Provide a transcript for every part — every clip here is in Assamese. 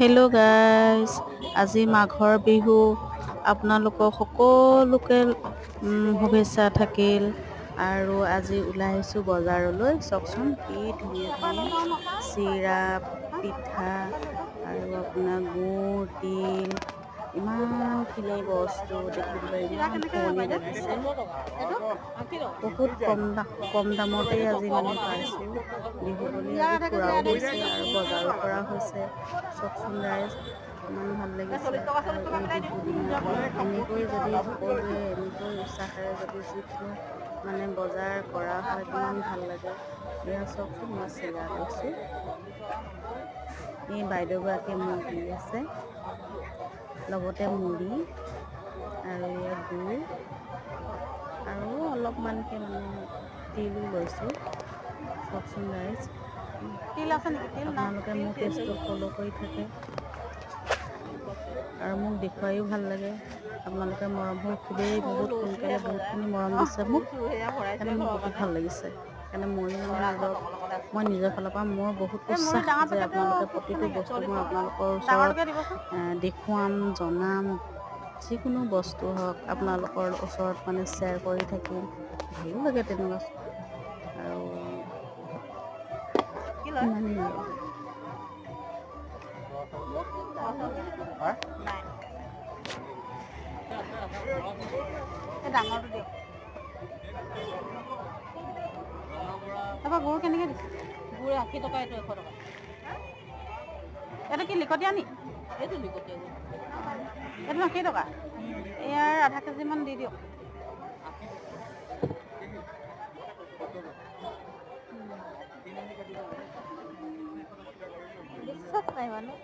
হেল্ল' গাইজ, আজি মাঘৰ বিহু আপোনালোকক সকলোকে শুভেচ্ছা থাকিল। আৰু আজি ওলাই আহিছোঁ বজাৰলৈ। চাওকচোন কি ধুনীয়া ধুনীয়া চিৰা, পিঠা আৰু আপোনাৰ গুড়, তিল, ইমানখিনি বস্তু দেখিবলৈ ইমান শুৱনি লাগিছে। বহুত কম দামতেই আজি মানে পাইছোঁ। বিহু বুলি আজি ফুৰাও হৈছে আৰু বজাৰো কৰা হৈছে। চাওকচোন গাইজ, ইমান ভাল লাগিছে। আৰু এই বিহু দিনত এনেকৈ যদি সকলোৱে এনেকৈ উৎসাহেৰে যদি যিকোনো মানে বজাৰ কৰা হয় কিমান ভাল লাগে। এয়া চাওকচোন, মই চিৰা লৈছোঁ। এই বাইদেউগৰাকীয়ে মোক দি আছে, লগতে মুড়ি আৰু ইয়াত গুড় আৰু অলপমানকৈ মানে তিলো লৈছোঁ। চাওকচোন গাইজ, তিল আছে নেকি? তিল আপোনালোকে মোৰ পেজটো ফ'ল' কৰি থাকে আৰু মোক দেখুৱাইও ভাল লাগে। আপোনালোকে মৰমবোৰ খুবেই বহুত সোনকালে বহুতখিনি মৰম দিছে মোক, সেইকাৰণে মোৰ বহুত ভাল লাগিছে। সেইকাৰণে মই নিজৰ ফালৰ পৰা মোৰ বহুত উৎসাহ যে আপোনালোকে প্ৰতিটো বস্তু মই আপোনালোকৰ ওচৰত দেখুৱাম, জনাম। যিকোনো বস্তু হওক আপোনালোকৰ ওচৰত মানে শ্বেয়াৰ কৰি থাকিম। ভালো লাগে তেনেকুৱা আৰু ইমানেই আৰু। ডাঙৰটো দিয়ক। তাৰপৰা গুড় কেনেকৈ দিছে? গুড় 80 টকা, এইটো 100 টকা। এইটো কি লিকটীয়া নি? এইটো লিকটীয়া গুড়। এইটো 80 টকা। ইয়াৰ আধা কেজিমান দি দিয়ক। বিশ্বাস নাই মানুহ।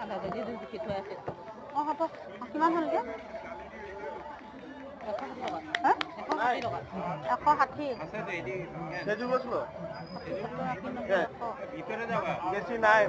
আধা কেজি জুখি থোৱা আছে। অঁ হ'ব। কিমান হ'ল এতিয়া? 160 টকা। হা? 160 টকা। 160। বেছি নাই।